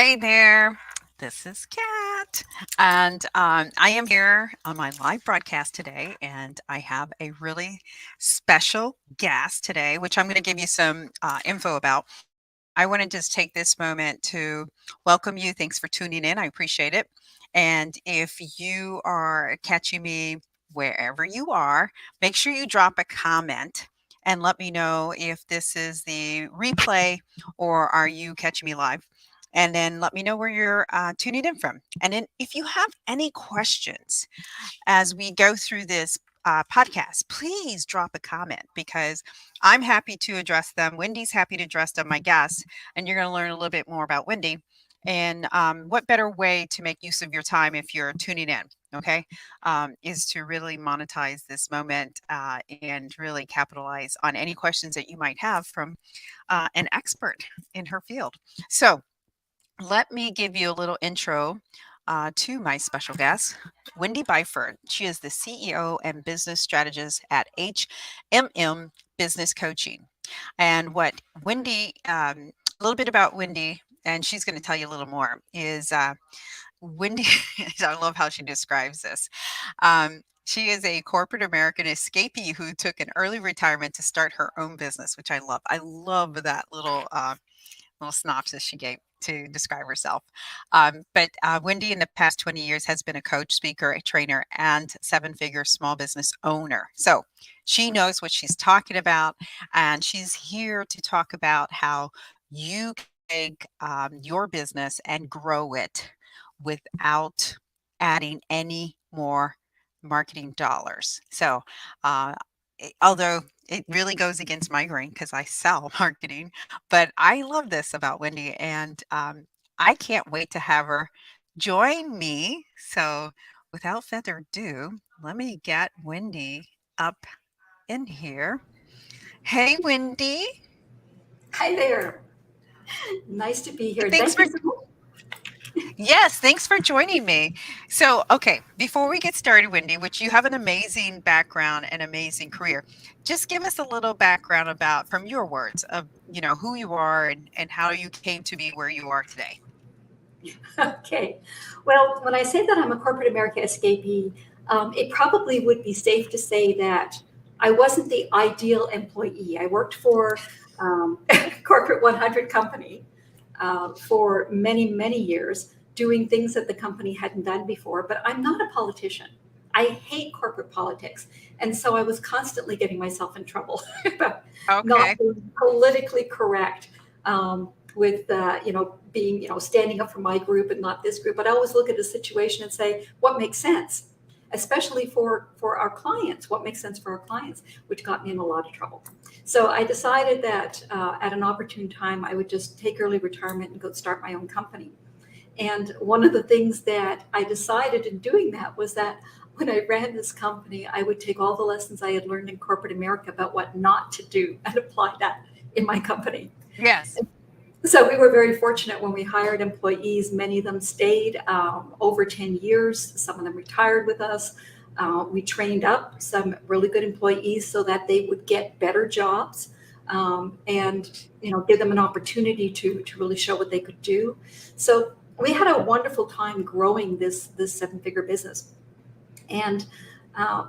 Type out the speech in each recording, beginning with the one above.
Hey there, this is Kat, and I am here on my live broadcast today, and I have a really special guest today, which I'm going to give you some info about. I want to just take this moment to welcome you. Thanks for tuning in. I appreciate it. And if you are catching me wherever you are, make sure you drop a comment and let me know if this is the replay or are you catching me live. And then let me know where you're tuning in from. And then if you have any questions as we go through this podcast, please drop a comment because I'm happy to address them. Wendy's happy to address them, my guests, and you're going to learn a little bit more about Wendy. And what better way to make use of your time if you're tuning in? Okay, is to really monetize this moment and really capitalize on any questions that you might have from an expert in her field. So, let me give you a little intro to my special guest, Wendy Byford. She is the CEO and business strategist at HMM Business Coaching. And what Wendy, a little bit about Wendy, and she's going to tell you a little more, is Wendy, I love how she describes this. She is a corporate American escapee who took an early retirement to start her own business, which I love. I love that little synopsis she gave to describe herself. But Wendy, in the past 20 years, has been a coach, speaker, a trainer, and seven-figure small business owner. So she knows what she's talking about, and she's here to talk about how you can take your business and grow it without adding any more marketing dollars. So, although it really goes against my grain because I sell marketing, but I love this about Wendy, and I can't wait to have her join me. So, without further ado, let me get Wendy up in here. Hey, Wendy. Hi there. Nice to be here. Thanks Thank for you so much. Yes, thanks for joining me. So, okay, before we get started, Wendy, which you have an amazing background and amazing career, just give us a little background about, from your words, of who you are and how you came to be where you are today. Okay. Well, when I say that I'm a corporate America escapee, it probably would be safe to say that I wasn't the ideal employee. I worked for corporate 100 company for many, many years, doing things that the company hadn't done before. But I'm not a politician. I hate corporate politics, and so I was constantly getting myself in trouble about not Okay. being politically correct. With being standing up for my group and not this group, but I always look at the situation and say what makes sense, especially for our clients, what makes sense for our clients, which got me in a lot of trouble. So I decided that at an opportune time I would just take early retirement and go start my own company. And one of the things that I decided in doing that was that when I ran this company, I would take all the lessons I had learned in corporate America about what not to do and apply that in my company. Yes. So we were very fortunate when we hired employees. Many of them stayed over 10 years. Some of them retired with us. We trained up some really good employees so that they would get better jobs, and give them an opportunity to really show what they could do. So we had a wonderful time growing this seven-figure business. And uh,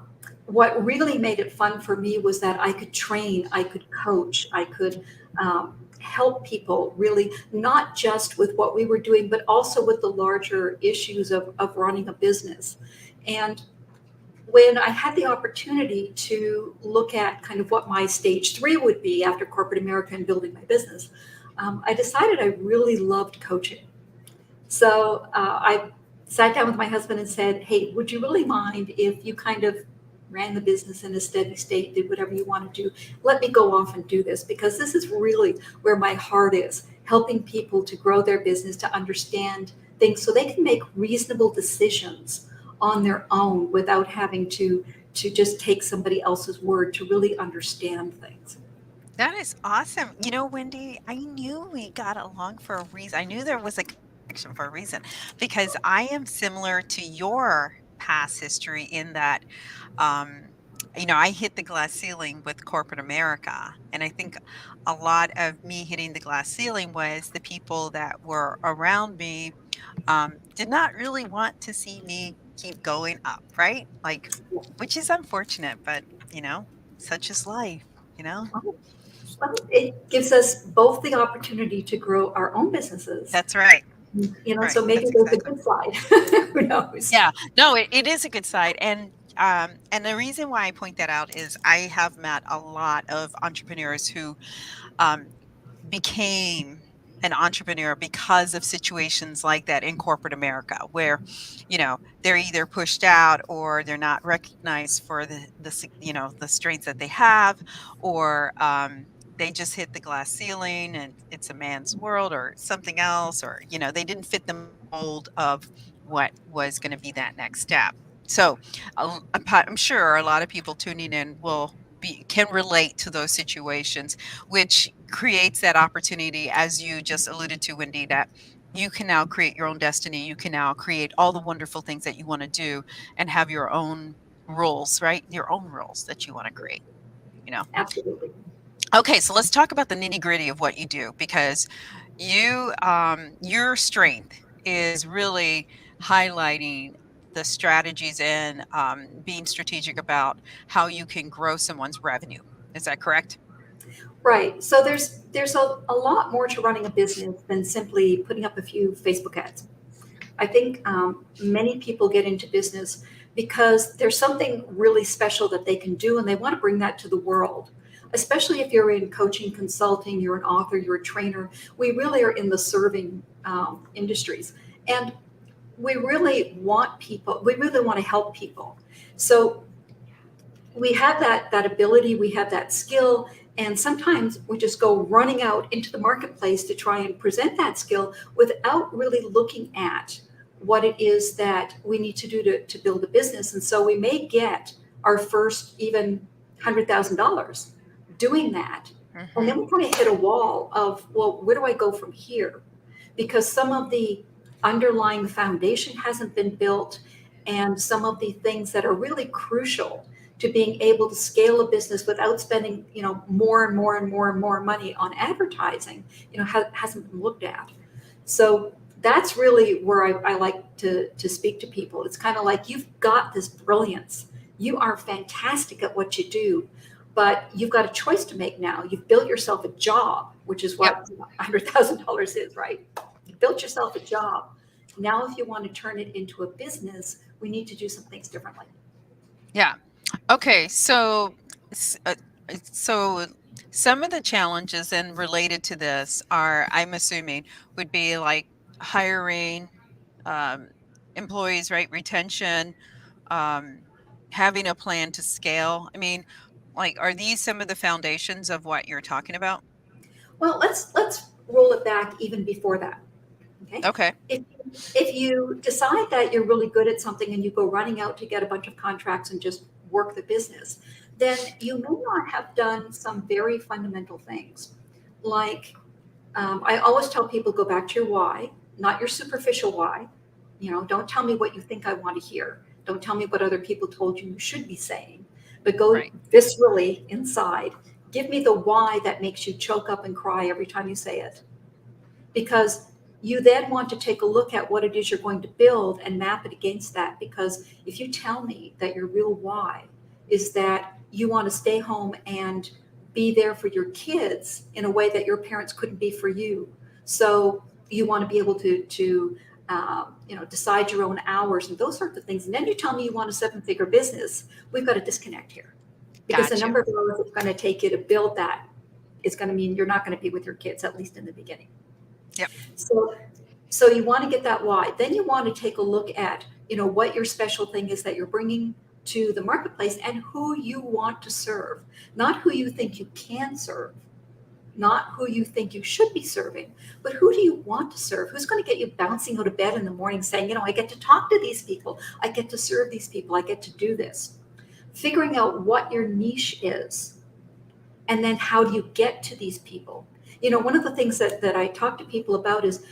what really made it fun for me was that I could train, I could coach, I could help people really, not just with what we were doing, but also with the larger issues of running a business. And when I had the opportunity to look at kind of what my stage three would be after corporate America and building my business, I decided I really loved coaching. So I sat down with my husband and said, "Hey, would you really mind if you kind of ran the business in a steady state, did whatever you want to do? Let me go off and do this because this is really where my heart is, helping people to grow their business, to understand things so they can make reasonable decisions on their own without having to just take somebody else's word to really understand things." That is awesome. Wendy, I knew we got along for a reason. I knew there was a connection for a reason because I am similar to your past history in that um, I hit the glass ceiling with corporate America. And I think a lot of me hitting the glass ceiling was the people that were around me did not really want to see me keep going up, right? Like, which is unfortunate, but such is life, you know? Well, it gives us both the opportunity to grow our own businesses, That's right. Right. so maybe That's there's a exactly. good side. Who knows? Yeah. No, it is a good side. And the reason why I point that out is I have met a lot of entrepreneurs who um, became an entrepreneur because of situations like that in corporate America, where they're either pushed out or they're not recognized for the strengths that they have, or they just hit the glass ceiling and it's a man's world or something else, or they didn't fit the mold of what was going to be that next step. So I'm sure a lot of people tuning in can relate to those situations, which creates that opportunity, as you just alluded to, Wendy, that you can now create your own destiny. You can now create all the wonderful things that you want to do and have your own rules, right? Your own rules that you want to create, you know. Absolutely. Okay, so let's talk about the nitty-gritty of what you do, because your strength is really highlighting the strategies and being strategic about how you can grow someone's revenue. Is that correct? Right. So there's a lot more to running a business than simply putting up a few Facebook ads. I think many people get into business because there's something really special that they can do and they want to bring that to the world. Especially if you're in coaching, consulting, you're an author, you're a trainer. We really are in the serving industries. And we really want people, we really want to help people. So we have that ability, we have that skill, and sometimes we just go running out into the marketplace to try and present that skill without really looking at what it is that we need to do to build a business. And so we may get our first even $100,000 doing that, and Hmm. then we kind of hit a wall of, well, where do I go from here? Because some of the underlying foundation hasn't been built, and some of the things that are really crucial to being able to scale a business without spending, more and more and more and more money on advertising, hasn't been looked at. So that's really where I like to speak to people. It's kind of like, you've got this brilliance. You are fantastic at what you do, but you've got a choice to make now. You've built yourself a job, which is Yep. what $100,000 is, right? You built yourself a job. Now, if you want to turn it into a business, we need to do some things differently. Yeah. Okay. S- uh, so some of the challenges and related to this are, I'm assuming, would be like hiring um, employees, right? Retention, um, having a plan to scale. I mean, like, are these some of the foundations of what you're talking about? Well, let's roll it back even before that. Okay. Okay. If you decide that you're really good at something and you go running out to get a bunch of contracts and just work the business, then you may not have done some very fundamental things. Like, I always tell people, go back to your why, not your superficial why. Don't tell me what you think I want to hear. Don't tell me what other people told you should be saying, but go Right. viscerally inside. Give me the why that makes you choke up and cry every time you say it, because you then want to take a look at what it is you're going to build and map it against that. Because if you tell me that your real why is that you want to stay home and be there for your kids in a way that your parents couldn't be for you, so you want to be able to decide your own hours and those sorts of things, and then you tell me you want a seven-figure business, we've got a disconnect here, because the Got you. number of hours it's going to take you to build that is going to mean you're not going to be with your kids, at least in the beginning. Yep. So, so you want to get that why. Then you want to take a look at, what your special thing is that you're bringing to the marketplace and who you want to serve, not who you think you can serve, not who you think you should be serving, but who do you want to serve? Who's going to get you bouncing out of bed in the morning saying, I get to talk to these people, I get to serve these people, I get to do this. Figuring out what your niche is, and then how do you get to these people? One of the things that I talk to people about is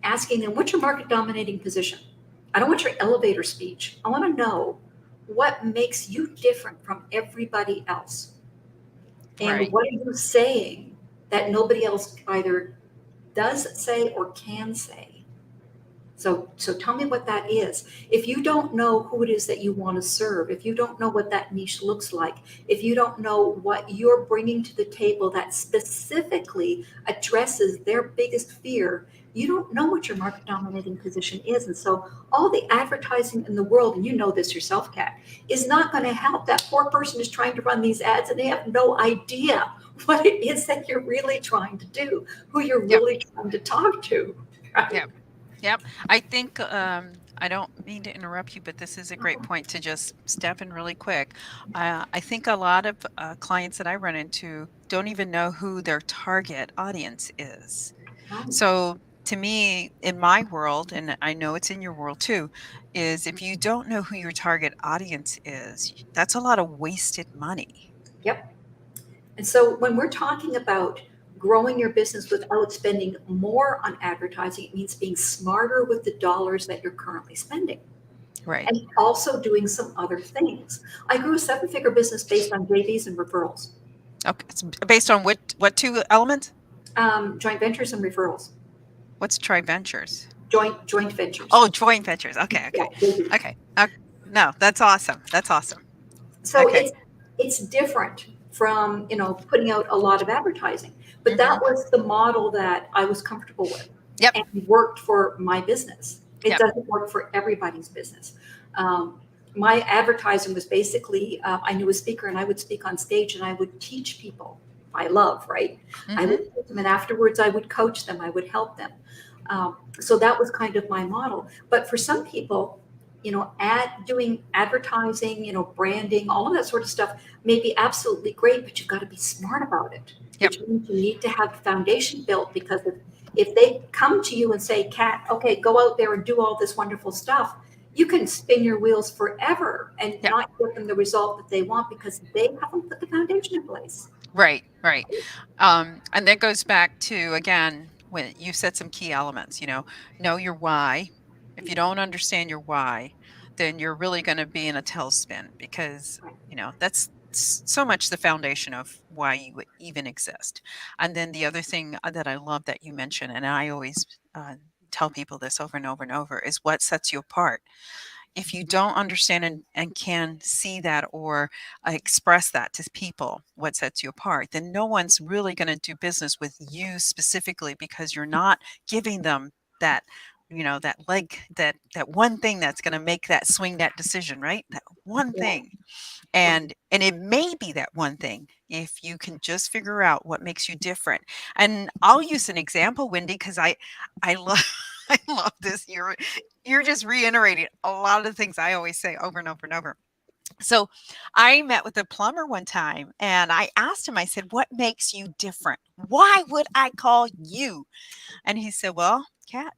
asking them, what's your market dominating position? I don't want your elevator speech. I want to know, what makes you different from everybody else? And Right. what are you saying that nobody else either does say or can say? So tell me what that is. If you don't know who it is that you want to serve, if you don't know what that niche looks like, if you don't know what you're bringing to the table that specifically addresses their biggest fear, you don't know what your market dominating position is. And so all the advertising in the world, and you know this yourself, Kat, is not going to help. That poor person is trying to run these ads and they have no idea what it is that you're really trying to do, who you're Yep. really trying to talk to. Right? Yep. Yep. I think I don't mean to interrupt you, but this is a great point to just step in really quick. I think a lot of clients that I run into don't even know who their target audience is. Right. So, to me, in my world, and I know it's in your world too, is if you don't know who your target audience is, that's a lot of wasted money. Yep. And so when we're talking about growing your business without spending more on advertising, it means being smarter with the dollars that you're currently spending Right. and also doing some other things. I grew a seven-figure business based on JVs and referrals, Okay. It's based on what two elements? joint ventures and referrals, What's Tri Ventures? joint ventures. Oh, joint ventures. Okay. Yeah, Okay. JVs. Okay. No, that's awesome. That's awesome. So Okay. it's different from putting out a lot of advertising, but that Hmm. was the model that I was comfortable with Yep. and worked for my business. It Yep. doesn't work for everybody's business. um, my advertising was basically, I knew a speaker and I would speak on stage and I would teach people my love, right? I would Hmm. teach them, and afterwards I would coach them, I would help them. So that was kind of my model. But for some people, doing advertising, branding, all of that sort of stuff may be absolutely great, but you've got to be smart about it, Yep. which means you need to have the foundation built, because if they come to you and say, Kat, okay, go out there and do all this wonderful stuff, you can spin your wheels forever and Yep. not get them the result that they want because they haven't put the foundation in place. Right. Right. And that goes back to, again, when you said some key elements, know your why. If you don't understand your why, then you're really going to be in a tailspin because, that's so much the foundation of why you would even exist. And then the other thing that I love that you mentioned, and I always tell people this over and over and over, is what sets you apart. If you don't understand and can see that or express that to people, what sets you apart, then no one's really going to do business with you specifically because you're not giving them that that leg, that one thing that's going to make that swing, that decision, right? That one Yeah, thing. right. And it may be that one thing if you can just figure out what makes you different. And I'll use an example, Wendy, because I love I love this. You're just reiterating a lot of the things I always say over and over and over. So I met with a plumber one time and I asked him, I said, "What makes you different? Why would I call you?" And he said, "Well, Kat,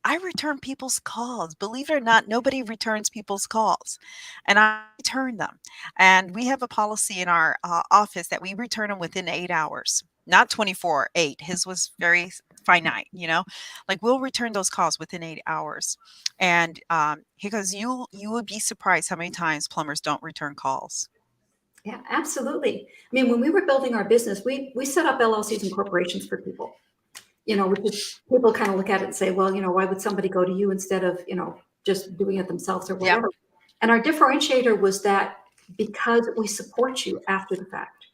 I return people's calls. Believe it or not, nobody returns people's calls, and I return them. And we have a policy in our office that we return them within 8 hours, not 24/8. His was very finite, like we'll return those calls within 8 hours. And he goes, you would be surprised how many times plumbers don't return calls. Yeah, absolutely. I mean, when we were building our business, we set up LLCs and corporations for people, which is, people kind of look at it and say, well, why would somebody go to you instead of, just doing it themselves or Yep. whatever. And our differentiator was that because we support you after the fact.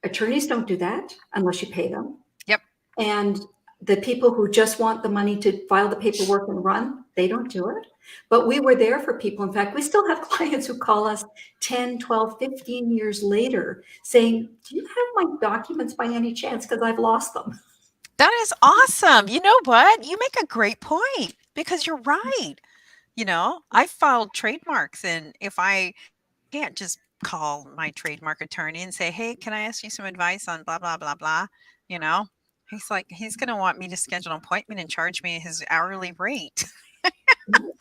Attorneys don't do that unless you pay them. Yep. And the people who just want the money to file the paperwork and run, they don't do it. But we were there for people. In fact, we still have clients who call us 10, 12, 15 years later saying, do you have my documents by any chance? Because I've lost them. That is awesome. You know what? You make a great point because you're right. I filed trademarks, and if I can't just call my trademark attorney and say, "Hey, can I ask you some advice on blah blah blah blah?" You know, he's like, he's going to want me to schedule an appointment and charge me his hourly rate. So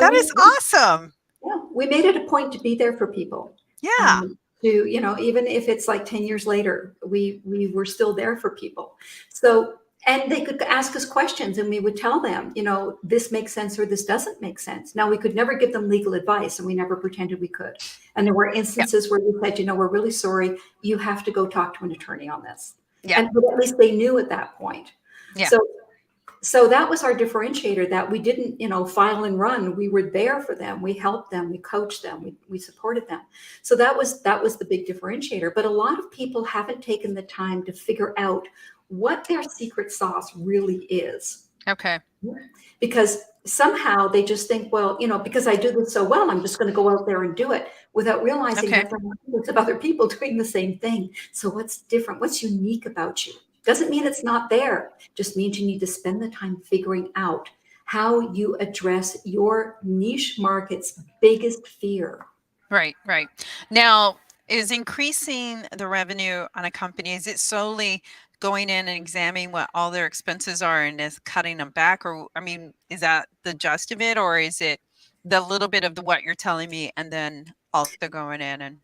That is awesome. yeah, we made it a point to be there for people. Yeah. To, even if it's like 10 years later, we were still there for people. So And they could ask us questions and we would tell them, this makes sense or this doesn't make sense. Now, we could never give them legal advice and we never pretended we could. And there were Yeah. instances where we said, we're really sorry, you have to go talk to an attorney on this. Yeah. And but at least they knew at that point. Yeah. So that was our differentiator, that we didn't, file and run. We were there for them. We helped them. We coached them. We supported them. So that was the big differentiator. But a lot of people haven't taken the time to figure out what their secret sauce really is. Okay. Because somehow they just think, well, because I do this so well, I'm just going to go out there and do it, without realizing Okay. that there are hundreds of other people doing the same thing. So what's different? What's unique about you? Doesn't mean it's not there. Just means you need to spend the time figuring out how you address your niche market's biggest fear. Right. Right. Now, is increasing the revenue on a company, is it solely going in and examining what all their expenses are and is cutting them back? Or, I mean, is that the gist of it? Or is it the little bit of what you're telling me and then also going in and...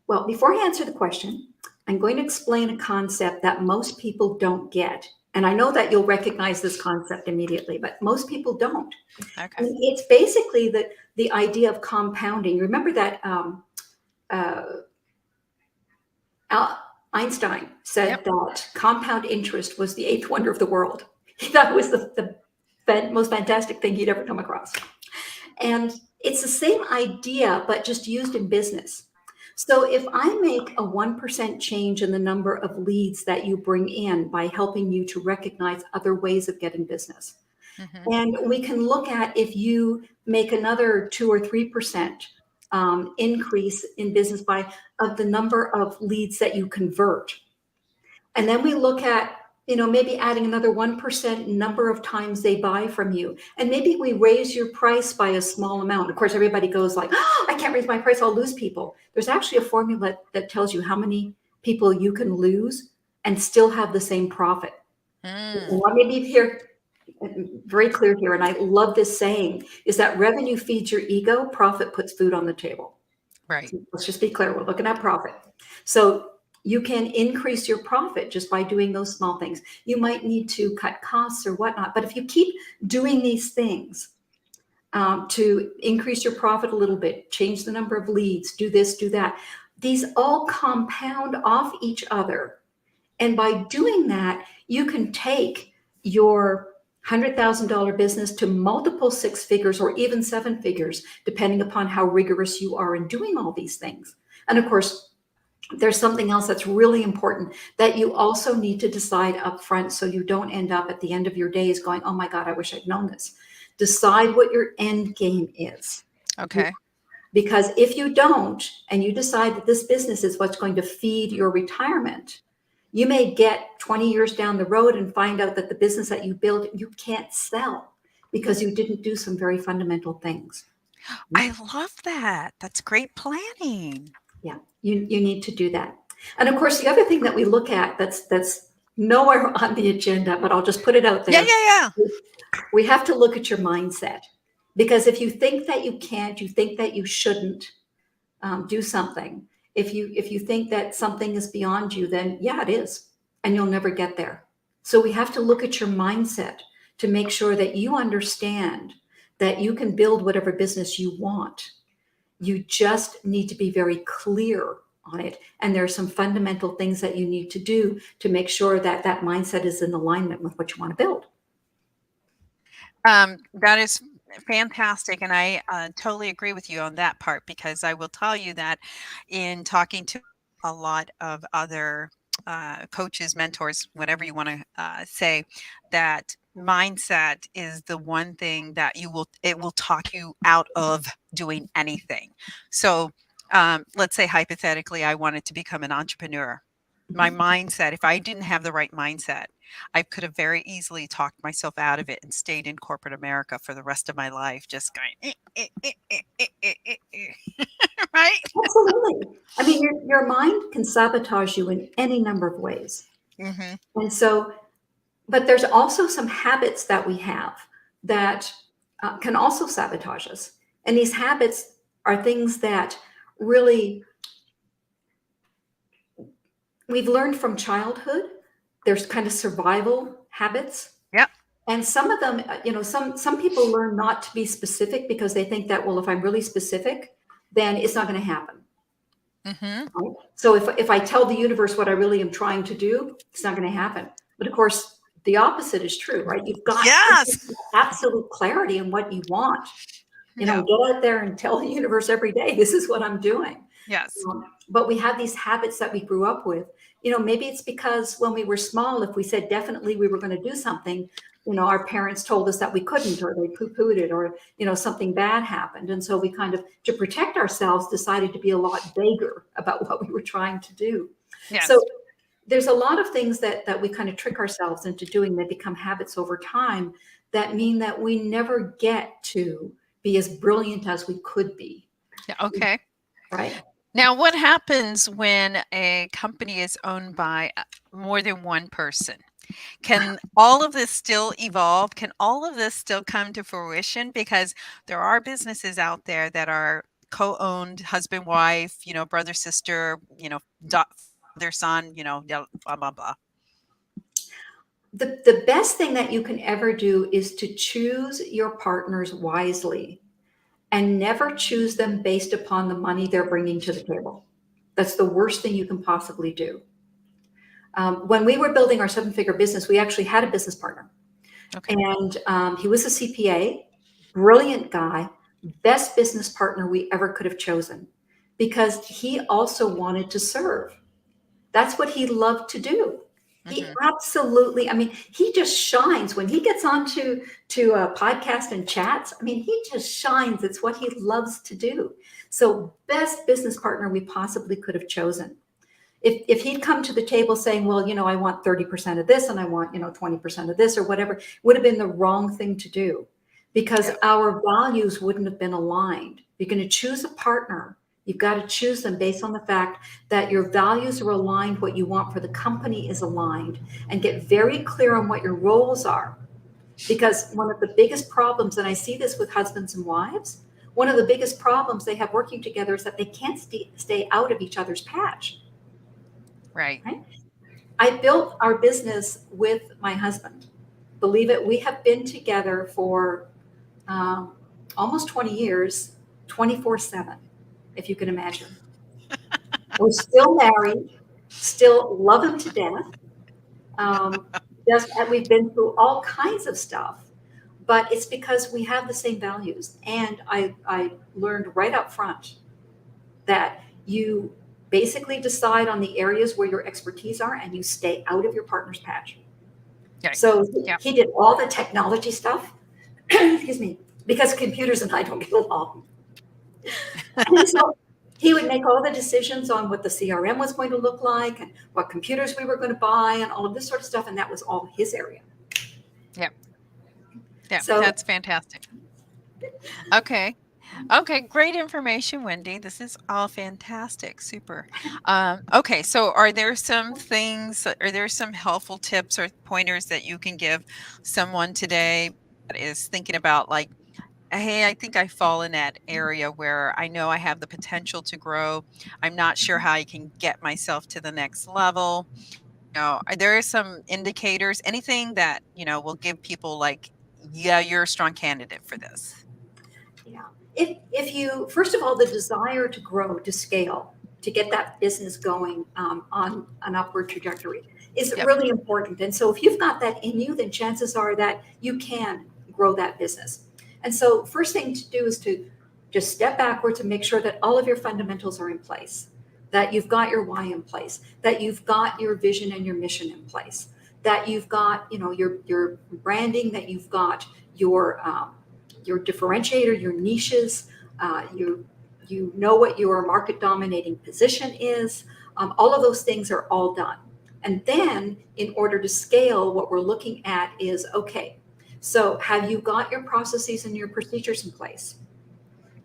Well, before I answer the question, I'm going to explain a concept that most people don't get. And I know that you'll recognize this concept immediately, but most people don't. Okay. And it's basically the idea of compounding. Remember that Einstein said that compound interest was the eighth wonder of the world. That was the most fantastic thing he'd ever come across. And it's the same idea, but just used in business. So if I make a 1% change in the number of leads that you bring in by helping you to recognize other ways of getting business, and we can look at if you make another 2 or 3% increase in business of the number of leads that you convert. And then we look at, maybe adding another 1% number of times they buy from you. And maybe we raise your price by a small amount. Of course, everybody goes like, oh, I can't raise my price, I'll lose people. There's actually a formula that tells you how many people you can lose and still have the same profit. Let me be here, very clear here, and I love this saying, is that revenue feeds your ego, profit puts food on the table. Right. So let's just be clear, we're looking at profit. So you can increase your profit just by doing those small things. You might need to cut costs or whatnot, but if you keep doing these things to increase your profit a little bit, change the number of leads, do this, do that, these all compound off each other. And by doing that, you can take your $100,000 business to multiple 6 figures or even 7 figures, depending upon how rigorous you are in doing all these things. And of course, there's something else that's really important that you also need to decide up front, so you don't end up at the end of your days going, oh my God, I wish I'd known this. Decide what your end game is. Okay. Because if you don't, and you decide that this business is what's going to feed your retirement, you may get 20 years down the road and find out that the business that you built, you can't sell because you didn't do some very fundamental things. I love that. That's great planning. Yeah, you need to do that. And of course, the other thing that we look at that's nowhere on the agenda, but I'll just put it out there. Yeah. We have to look at your mindset, because if you think that you can't, you think that you shouldn't do something. If you think that something is beyond you, then yeah, it is, and you'll never get there. So we have to look at your mindset to make sure that you understand that you can build whatever business you want. You just need to be very clear on it. And there are some fundamental things that you need to do to make sure that that mindset is in alignment with what you want to build. That is fantastic. And I totally agree with you on that part, because I will tell you that in talking to a lot of other coaches, mentors, whatever you want to say, that mindset is the one thing that it will talk you out of doing anything. So let's say hypothetically, I wanted to become an entrepreneur. My mindset, if I didn't have the right mindset, I could have very easily talked myself out of it and stayed in corporate America for the rest of my life, just going, right? Absolutely. I mean, your mind can sabotage you in any number of ways. And so, but there's also some habits that we have that can also sabotage us. And these habits are things that really we've learned from childhood. There's kind of survival habits. Yep. And some of them, some people learn not to be specific because they think that, well, if I'm really specific, then it's not going to happen. Mm-hmm. Right? So if I tell the universe what I really am trying to do, it's not going to happen. But of course, the opposite is true, right? You've got Yes. absolute clarity in what you want. Yeah. Get out there and tell the universe every day, this is what I'm doing. Yes. But we have these habits that we grew up with. Maybe it's because when we were small, if we said definitely we were going to do something, our parents told us that we couldn't, or they poo-pooed it, or, something bad happened. And so we kind of, to protect ourselves, decided to be a lot vaguer about what we were trying to do. So Yes. there's a lot of things that we kind of trick ourselves into doing that become habits over time that mean that we never get to be as brilliant as we could be. Yeah. Okay. Right? Now, what happens when a company is owned by more than one person? Can all of this still evolve? Can all of this still come to fruition? Because there are businesses out there that are co-owned, husband, wife, brother, sister, father, son, blah, blah, blah. The best thing that you can ever do is to choose your partners wisely and never choose them based upon the money they're bringing to the table. That's the worst thing you can possibly do. When we were building our 7-figure business, we actually had a business partner. Okay. And he was a CPA, brilliant guy, best business partner we ever could have chosen because he also wanted to serve. That's what he loved to do. He Hmm. absolutely, he just shines when he gets onto a podcast and chats. He just shines. It's what he loves to do. So best business partner we possibly could have chosen. If he'd come to the table saying, well, I want 30% of this and I want, 20% of this or whatever, would have been the wrong thing to do because Yeah. our values wouldn't have been aligned. You're going to choose a partner. You've got to choose them based on the fact that your values are aligned, what you want for the company is aligned, and get very clear on what your roles are. Because one of the biggest problems, and I see this with husbands and wives, one of the biggest problems they have working together is that they can't stay out of each other's patch. Right. Right? I built our business with my husband. Believe it, we have been together for almost 20 years, 24/7, if you can imagine. We're still married, still love him to death. Um, we've been through all kinds of stuff, but it's because we have the same values. And I learned right up front that you basically decide on the areas where your expertise are and you stay out of your partner's patch. Yeah. So Yeah. he did all the technology stuff, excuse me, because computers and I don't get along. And so he would make all the decisions on what the CRM was going to look like and what computers we were going to buy and all of this sort of stuff. And that was all his area. Yeah. Yeah. So That's fantastic. Okay. Okay, great information, Wendy. This is all fantastic. Super. Okay, so are there some helpful tips or pointers that you can give someone today that is thinking about, like, hey, I think I fall in that area where I know I have the potential to grow. I'm not sure how I can get myself to the next level. Are there some indicators, anything that, will give people like, yeah, you're a strong candidate for this? yeah, if you first of all the desire to grow, to scale, to get that business going on an upward trajectory is Yep. really important. And so if you've got that in you, then chances are that you can grow that business. And so first thing to do is to just step backwards and make sure that all of your fundamentals are in place, that you've got your why in place, that you've got your vision and your mission in place, that you've got your branding, that you've got your differentiator, your niches, you know what your market dominating position is. All of those things are all done. And then in order to scale, what we're looking at is, okay, so have you got your processes and your procedures in place?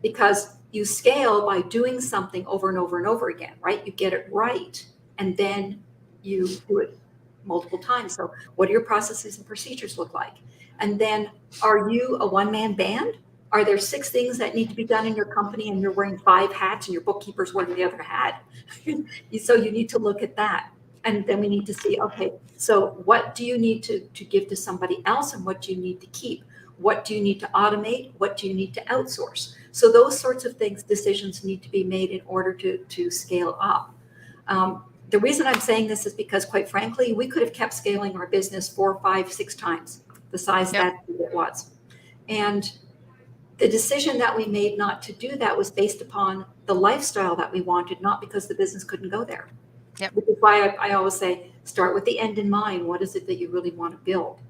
Because you scale by doing something over and over and over again, right? You get it right, and then you do it multiple times. So what do your processes and procedures look like? And then are you a one-man band? Are there 6 things that need to be done in your company and you're wearing 5 hats and your bookkeeper's wearing the other hat? So you need to look at that. And then we need to see, okay, so what do you need to give to somebody else and what do you need to keep? What do you need to automate? What do you need to outsource? So those sorts of things, decisions need to be made in order to scale up. The reason I'm saying this is because, quite frankly, we could have kept scaling our business 4, 5, 6 times the size Yep. that it was. And the decision that we made not to do that was based upon the lifestyle that we wanted, not because the business couldn't go there. Yep. Which is why I always say, start with the end in mind. What is it that you really want to build?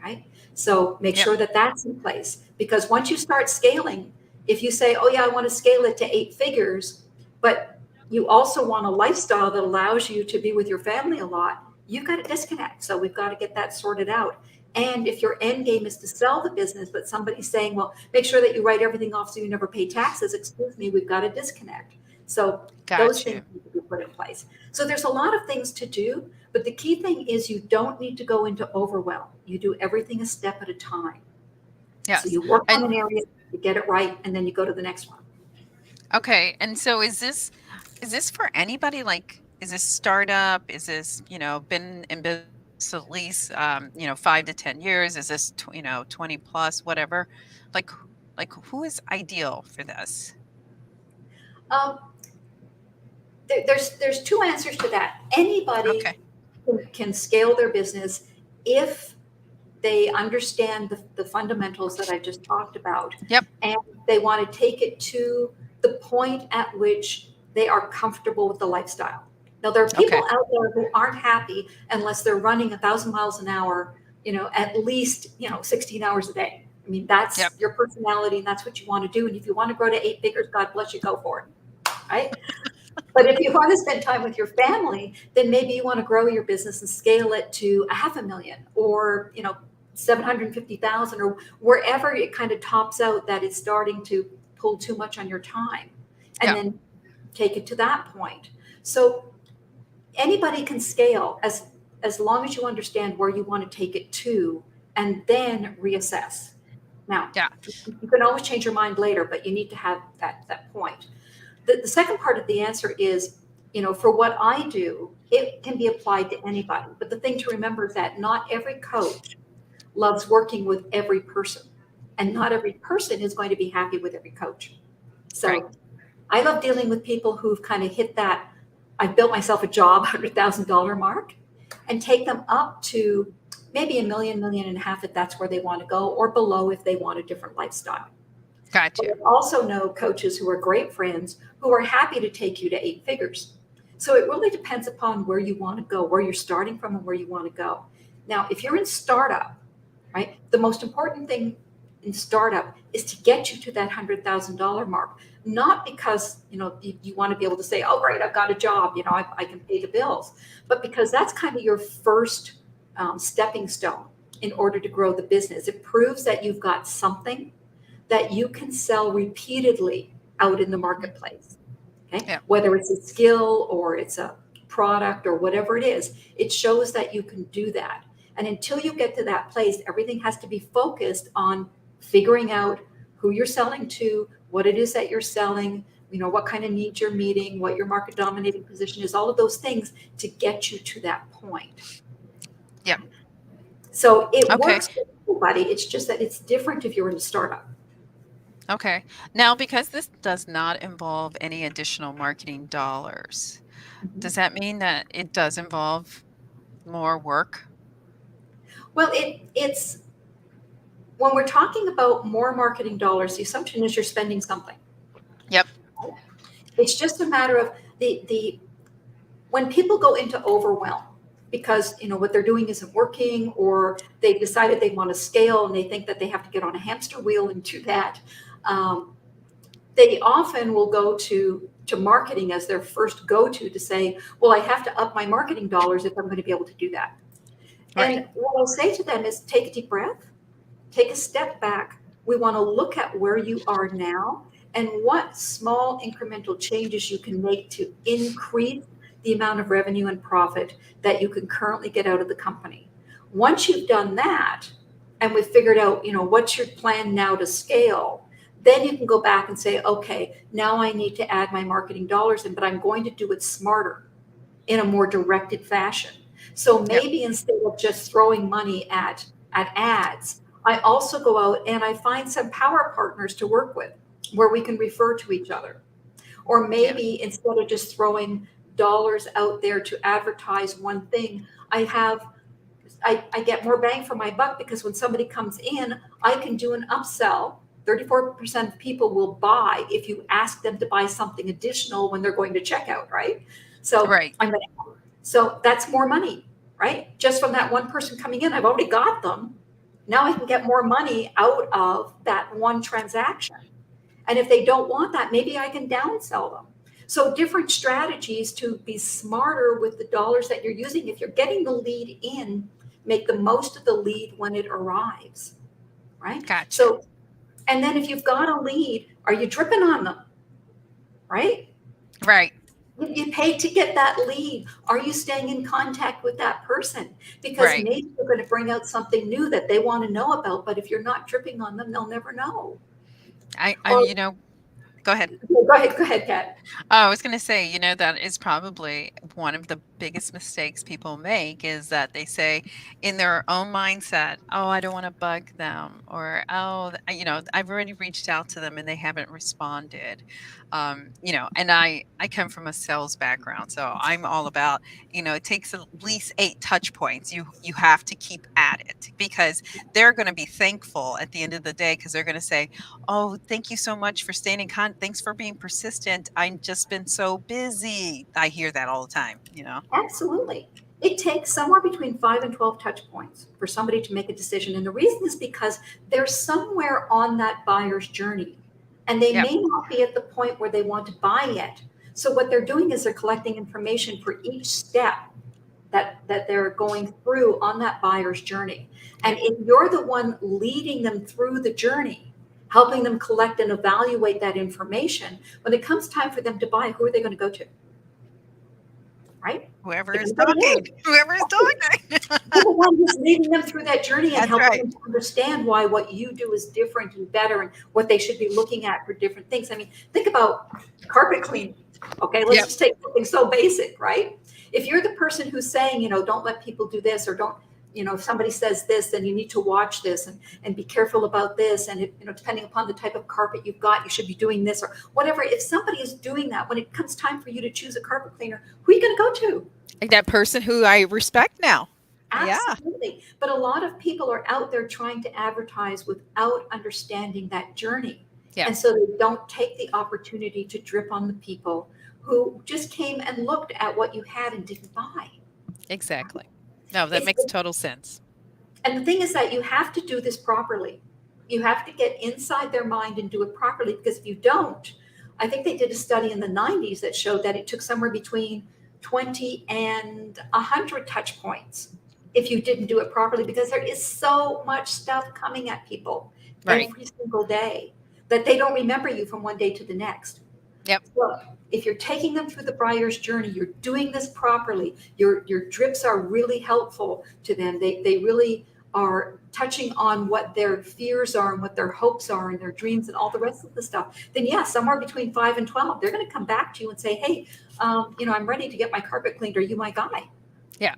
Right? So make Yep. sure that that's in place. Because once you start scaling, if you say, oh yeah, I want to scale it to 8 figures, but you also want a lifestyle that allows you to be with your family a lot, you've got to disconnect. So we've got to get that sorted out. And if your end game is to sell the business, but somebody's saying, well, make sure that you write everything off so you never pay taxes, excuse me, we've got to disconnect. So those Got things you. need to be put in place. So there's a lot of things to do, but the key thing is you don't need to go into overwhelm. You do everything a step at a time. So Yes. you work on And an area, you get it right, and then you go to the next one. okay. And so is this for anybody? Like, is this startup? Is this, been in business at least 5 to 10 years? Is this 20 plus, whatever? Like like who is ideal for this? Um, there's 2 answers to that. Okay. Anybody can scale their business if they understand the fundamentals that I just talked about, Yep. and they want to take it to the point at which they are comfortable with the lifestyle. Now, there are people Okay. out there who aren't happy unless they're running 1,000 miles an hour, at least 16 hours a day. I mean, Yep. that's your personality, and that's what you want to do. And if you want to grow to 8 figures, God bless you, go for it, right? But if you want to spend time with your family, then maybe you want to grow your business and scale it to 500,000 or 750,000 or wherever it kind of tops out that it's starting to pull too much on your time, and Yeah. then take it to that point. So anybody can scale as long as you understand where you want to take it to and then reassess. Now, Yeah. you can always change your mind later, but you need to have that point. The second part of the answer is, for what I do, it can be applied to anybody. But the thing to remember is that not every coach loves working with every person, and not every person is going to be happy with every coach. Right. So I love dealing with people who've kind of hit that I've built myself a job $100,000 mark, and take them up to maybe a million and a half if that's where they want to go, or below if they want a different lifestyle. Got But you. I also know coaches who are great friends who are happy to take you to 8 figures. So it really depends upon where you want to go, where you're starting from, and where you want to go. Now, if you're in startup, right, the most important thing in startup is to get you to that $100,000 mark. Not because you want to be able to say, "Oh, great, I've got a job, I can pay the bills," but because that's kind of your first stepping stone in order to grow the business. It proves that you've got something that you can sell repeatedly out in the marketplace. Okay, Yeah. whether it's a skill or it's a product or whatever it is, it shows that you can do that. And until you get to that place, everything has to be focused on figuring out who you're selling to, what it is that you're selling, what kind of needs you're meeting, what your market dominating position is, all of those things to get you to that point. Yep. So it Okay. works for everybody. It's just that it's different if you're in a startup. Okay. Now, because this does not involve any additional marketing dollars, Mhm. does that mean that it does involve more work? Well, it's when we're talking about more marketing dollars, the assumption is you're spending something. Yep. It's just a matter of the when people go into overwhelm because what they're doing isn't working, or they've decided they want to scale and they think that they have to get on a hamster wheel and do that. Um, they often will go to marketing as their first go-to say, well, I have to up my marketing dollars if I'm going to be able to do that. Right. And what I'll say to them is take a deep breath, take a step back. We want to look at where you are now and what small incremental changes you can make to increase the amount of revenue and profit that you can currently get out of the company. Once you've done that, and we've figured out, what's your plan now to scale, then you can go back and say, okay, now I need to add my marketing dollars in, but I'm going to do it smarter in a more directed fashion. So Yep. maybe instead of just throwing money at ads, I also go out and I find some power partners to work with where we can refer to each other. Or Yeah. maybe instead of just throwing dollars out there to advertise one thing, I have I get more bang for my buck because when somebody comes in, I can do an upsell. 34% of people will buy if you ask them to buy something additional when they're going to checkout, right? So Right. I'm gonna, so that's more money, right? Just from that one person coming in, I've already got them. Now I can get more money out of that one transaction. And if they don't want that, maybe I can downsell them. So different strategies to be smarter with the dollars that you're using. If you're getting the lead in, make the most of the lead when it arrives, right? Gotcha. So, and then if you've got a lead, are you dripping on them, right? Right. You paid to get that lead. Are you staying in contact with that person? Because Right. maybe you're going to bring out something new that they want to know about, but if you're not dripping on them, they'll never know. I Or go ahead. go ahead, Kat. Oh, I was going to say, that is probably one of the biggest mistakes people make is that they say in their own mindset, "Oh, I don't want to bug them," or "Oh, I've already reached out to them and they haven't responded." And I come from a sales background, so I'm all about, it takes at least 8 touch points. You have to keep at it because they're going to be thankful at the end of the day because they're going to say, "Oh, thank you so much for staying in thanks for being persistent. I've just been so busy." I hear that all the time. Absolutely. It takes somewhere between 5 and 12 touch points for somebody to make a decision. And the reason is because they're somewhere on that buyer's journey and they Yep. may not be at the point where they want to buy yet. So what they're doing is they're collecting information for each step that they're going through on that buyer's journey. And Yep. if you're the one leading them through the journey, helping them collect and evaluate that information, when it comes time for them to buy, who are they going to go to? Right? Whoever They're is going to go to talking, you. whoever is talking. You're the one who's leading them through that journey and That's helping right. them to understand why what you do is different and better and what they should be looking at for different things. I mean, think about carpet cleaning. Okay, let's Yep. just take something so basic, right? If you're the person who's saying, don't let people do this or don't, if somebody says this, then you need to watch this and be careful about this. And, depending upon the type of carpet you've got, you should be doing this or whatever. If somebody is doing that, when it comes time for you to choose a carpet cleaner, who are you going to go to? Like that person who I respect now. Yeah. Absolutely. But a lot of people are out there trying to advertise without understanding that journey. Yep. And so they don't take the opportunity to drip on the people who just came and looked at what you had and didn't buy. Exactly. No, that It's, makes total sense. and the thing is that you have to do this properly. You have to get inside their mind and do it properly because if you don't, I think they did a study in the 90s that showed that it took somewhere between 20 and 100 touch points if you didn't do it properly because there is so much stuff coming at people Right. every single day that they don't remember you from one day to the next. Yep. Look, if you're taking them through the buyer's journey, you're doing this properly. Your drips are really helpful to them. They really are touching on what their fears are and what their hopes are and their dreams and all the rest of the stuff. Then yeah, somewhere between 5 and 12, they're going to come back to you and say, "Hey, I'm ready to get my carpet cleaned. Are you my guy?" Yeah.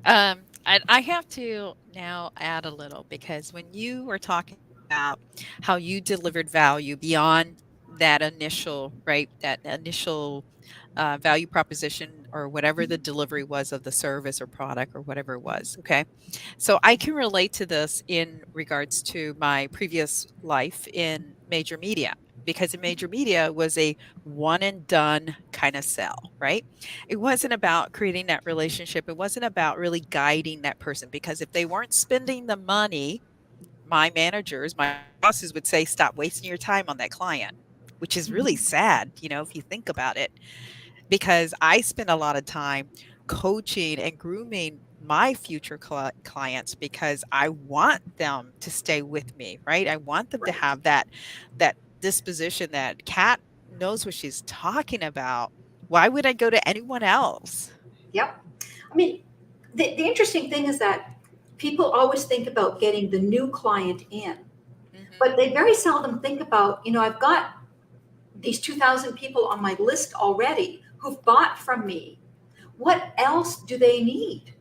And I have to now add a little because when you were talking about how you delivered value beyond that initial, right, that initial value proposition or whatever the delivery was of the service or product or whatever it was. Okay. So I can relate to this in regards to my previous life in major media. Because in major media was a one and done kind of sell, right? It wasn't about creating that relationship. It wasn't about really guiding that person because if they weren't spending the money, my managers, my bosses would say, "Stop wasting your time on that client," which is really Mhm. sad, if you think about it, because I spend a lot of time coaching and grooming my future clients because I want them to stay with me, right? I want them to Right. have that disposition that Kat knows what she's talking about. Why would I go to anyone else? Yep. I mean, the interesting thing is that people always think about getting the new client in, Hmm. but they very seldom think about, I've got these 2,000 people on my list already who've bought from me. what else do they need?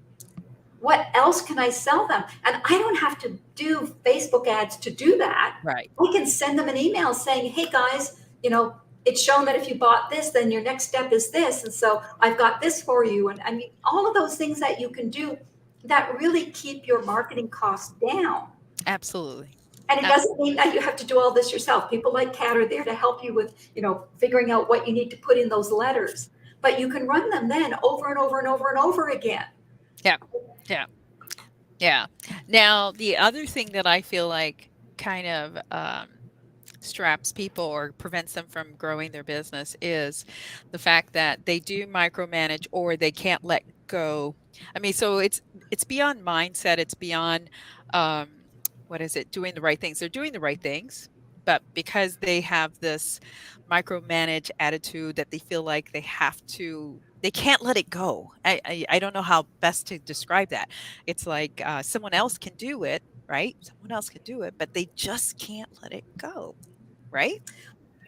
What else can I sell them? And I don't have to do Facebook ads to do that. Right. I can send them an email saying, hey guys, it's shown that if you bought this, then your next step is this. And so I've got this for you. And I mean, all of those things that you can do that really keep your marketing costs down. Absolutely. And it Ab- doesn't mean that you have to do all this yourself. People like Kat are there to help you with, figuring out what you need to put in those letters. But you can run them then over and over and over and over again. Yeah. Yeah. Yeah. Now, the other thing that I feel like kind of straps people or prevents them from growing their business is the fact that they do micromanage or they can't let go. I mean, so it's beyond mindset, it's beyond um what is it, doing the right things. They're doing the right things, but because they have this micromanage attitude that they feel like they can't let it go. I don't know how best to describe that. It's like someone else can do it, right? Someone else can do it, but they just can't let it go, right?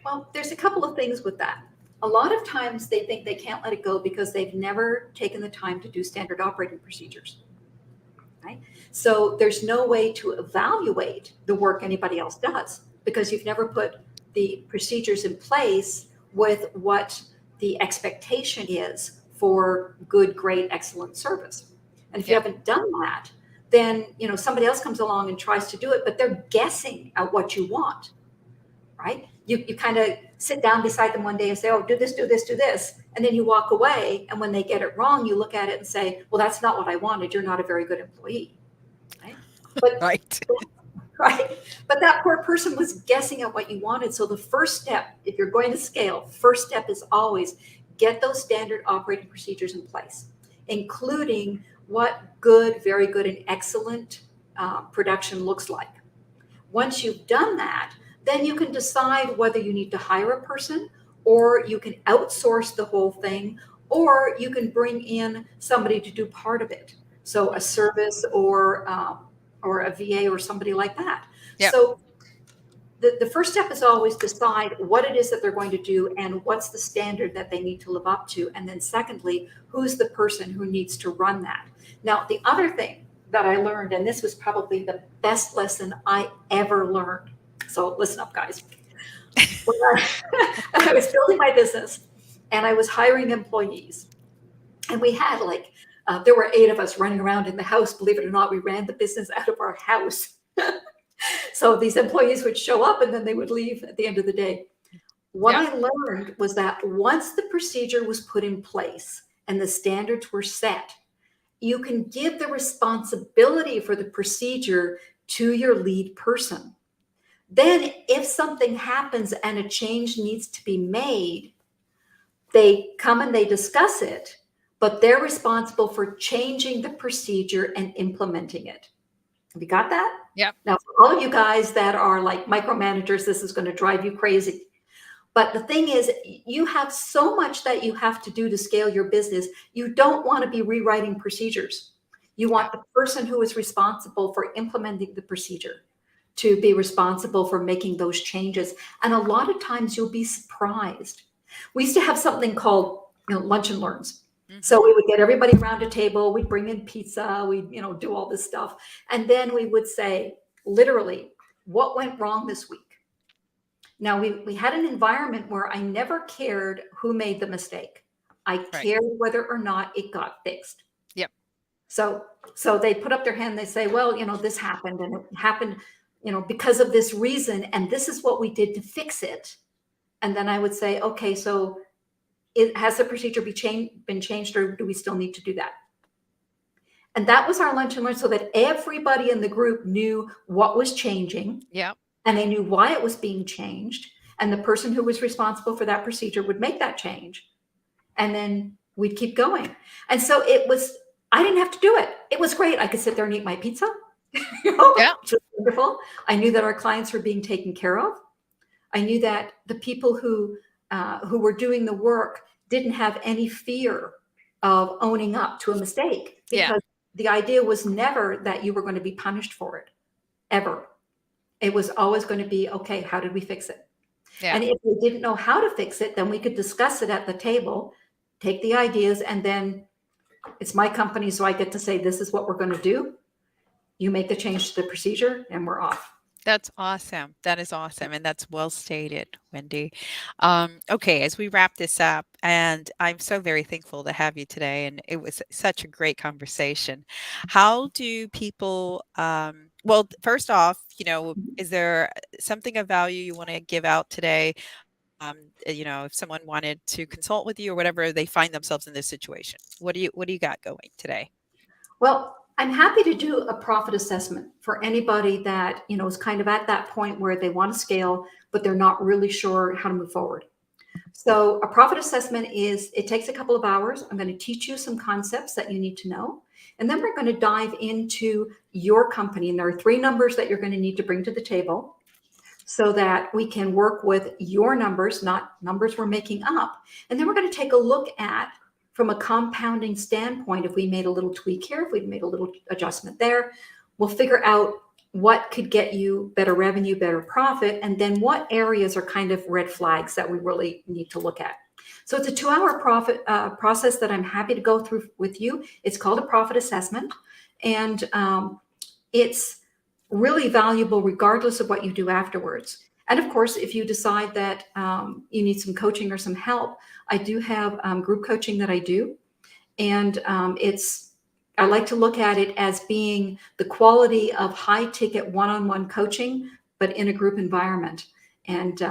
Well, there's a couple of things with that. A lot of times they think they can't let it go because they've never taken the time to do standard operating procedures. Right? So there's no way to evaluate the work anybody else does because you've never put the procedures in place with what the expectation is for good, great, excellent service. And if you Yep. haven't done that, then somebody else comes along and tries to do it, but they're guessing at what you want, right? You kind of sit down beside them one day and say, oh, do this, do this, do this. And then you walk away. And when they get it wrong, you look at it and say, well, that's not what I wanted. You're not a very good employee. Right. But Right. right. But that poor person was guessing at what you wanted. So the first step, if you're going to scale, first step is always get those standard operating procedures in place, including what good, very good, and excellent production looks like. Once you've done that, then you can decide whether you need to hire a person or you can outsource the whole thing or you can bring in somebody to do part of it. So a service or a VA or somebody like that. Yep. So the first step is always decide what it is that they're going to do and what's the standard that they need to live up to. And then secondly, who's the person who needs to run that? Now, the other thing that I learned, and this was probably the best lesson I ever learned. So listen up, guys. When I was building my business and I was hiring employees, and we had there were 8 of us running around in the house. Believe it or not, we ran the business out of our house. So these employees would show up and then they would leave at the end of the day. What Yep. I learned was that once the procedure was put in place and the standards were set, you can give the responsibility for the procedure to your lead person. Then, if something happens and a change needs to be made, they come and they discuss it, but they're responsible for changing the procedure and implementing it. Have you got that? Yep. Now, for all of you guys that are like micromanagers, this is going to drive you crazy. But the thing is, you have so much that you have to do to scale your business. You don't want to be rewriting procedures. You want the person who is responsible for implementing the procedure to be responsible for making those changes. And a lot of times you'll be surprised. We used to have something called lunch and learns. So we would get everybody around a table, we'd bring in pizza, we'd do all this stuff. And then we would say, literally, what went wrong this week? Now, we had an environment where I never cared who made the mistake. I Right. cared whether or not it got fixed. Yep. So they put up their hand, they say, well, this happened and it happened, because of this reason, and this is what we did to fix it. And then I would say, okay, so has the procedure been changed or do we still need to do that? And that was our lunch and learn so that everybody in the group knew what was changing. Yep. And they knew why it was being changed. And the person who was responsible for that procedure would make that change. And then we'd keep going. And so I didn't have to do it. It was great. I could sit there and eat my pizza, Yeah. which was wonderful. I knew that our clients were being taken care of. I knew that the people who were doing the work didn't have any fear of owning up to a mistake because the idea was never that you were going to be punished for it, ever. It was always going to be, okay, how did we fix it? Yeah. And if we didn't know how to fix it, then we could discuss it at the table, take the ideas, and then It's my company, so I get to say, this is what we're going to do. You make the change to the procedure, and we're off. That's awesome. That is awesome. And that's well stated, Wendy. Okay, as we wrap this up, and I'm so very thankful to have you today, and it was such a great conversation. How do people, well, first off, is there something of value you want to give out today? If someone wanted to consult with you or whatever, they find themselves in this situation. What do you got going today? Well, I'm happy to do a profit assessment for anybody that, is kind of at that point where they want to scale, but they're not really sure how to move forward. So a profit assessment it takes a couple of hours. I'm going to teach you some concepts that you need to know. And then we're going to dive into your company. And there are 3 numbers that you're going to need to bring to the table so that we can work with your numbers, not numbers we're making up. And then we're going to take a look at, from a compounding standpoint, if we made a little tweak here, if we made a little adjustment there, we'll figure out what could get you better revenue, better profit, and then what areas are kind of red flags that we really need to look at. So it's a 2-hour profit process that I'm happy to go through with you. It's called a profit assessment, and it's really valuable regardless of what you do afterwards. And of course, if you decide that you need some coaching or some help, I do have group coaching that I do. And I like to look at it as being the quality of high ticket one-on-one coaching, but in a group environment. And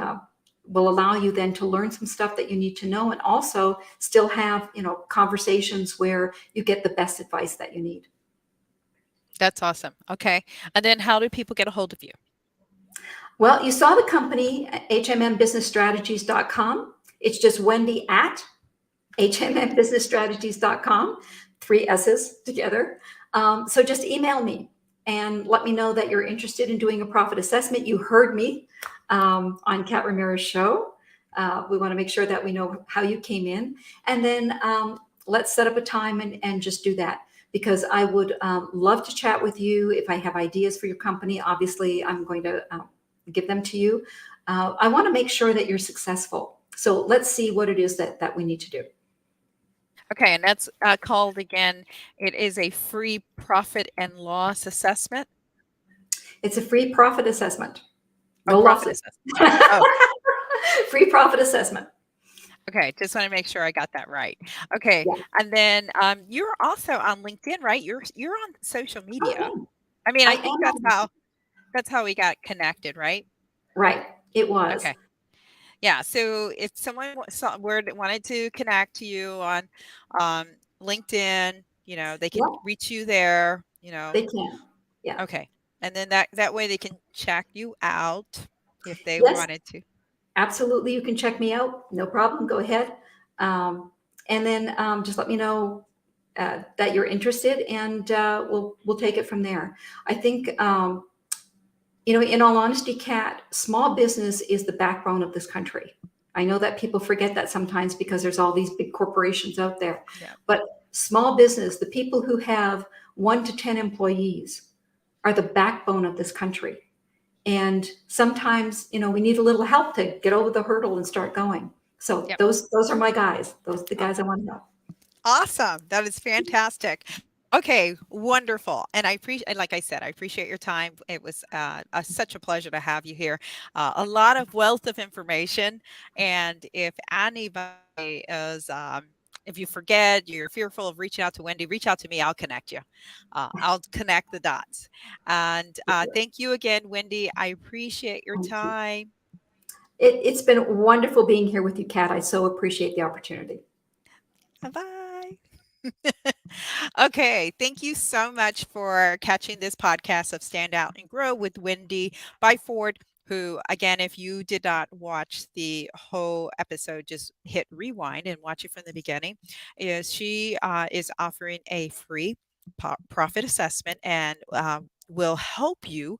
will allow you then to learn some stuff that you need to know, and also still have, conversations where you get the best advice that you need. That's awesome. Okay. And then how do people get a hold of you? Well, you saw the company, hmmbusinessstrategies.com. It's just Wendy at hmmbusinessstrategies.com, 3 S's together. So just email me and let me know that you're interested in doing a profit assessment. You heard me on Kat Ramirez's show. We want to make sure that we know how you came in. And then let's set up a time and just do that, because I would love to chat with you. If I have ideas for your company, obviously I'm going to give them to you. I want to make sure that you're successful. So let's see what it is that we need to do. Okay, and that's called again, it is a free profit and loss assessment. It's a free profit assessment. A No profit losses. assessment. Oh, Free profit assessment. okay. Just want to make sure I got that right. Okay, Yeah. and then you're also on LinkedIn, right? You're on social I media. am. I mean, I I think am. that's how we got connected, right? Right. It was. Okay. Yeah. So if someone wanted to connect to you on um, LinkedIn, they can Yeah, reach you there. they can. Yeah. Okay. And then that way they can check you out if they Yes, wanted to. absolutely. You can check me out. No problem. Go ahead. And then just let me know that you're interested, and we'll take it from there. I think in all honesty, Kat, small business is the backbone of this country. I know that people forget that sometimes because there's all these big corporations out there. Yeah. But small business, the people who have 1 to 10 employees, are the backbone of this country. And sometimes, we need a little help to get over the hurdle and start going. So Yep. those are my guys. Those are the guys I want to help. Awesome. That is fantastic. Okay, wonderful. And like I said, I appreciate your time. It was such a pleasure to have you here. A lot of wealth of information. And if anybody if you forget, you're fearful of reaching out to Wendy, reach out to me. I'll connect you. I'll connect the dots. And thank you again, Wendy. I appreciate your Thank you. time. It's been wonderful being here with you, Kat. I so appreciate the opportunity. Bye. Okay, thank you so much for catching this podcast of Stand Out and Grow with Wendy Byford, who, again, if you did not watch the whole episode, just hit rewind and watch it from the beginning. She is offering a free profit assessment and will help you.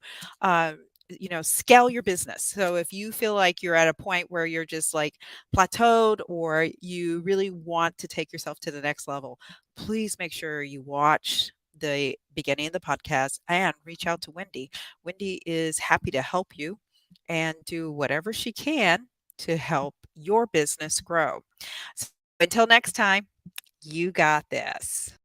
Scale your business. So if you feel like you're at a point where you're just like plateaued or you really want to take yourself to the next level, please make sure you watch the beginning of the podcast and reach out to Wendy. Wendy is happy to help you and do whatever she can to help your business grow. So until next time, you got this.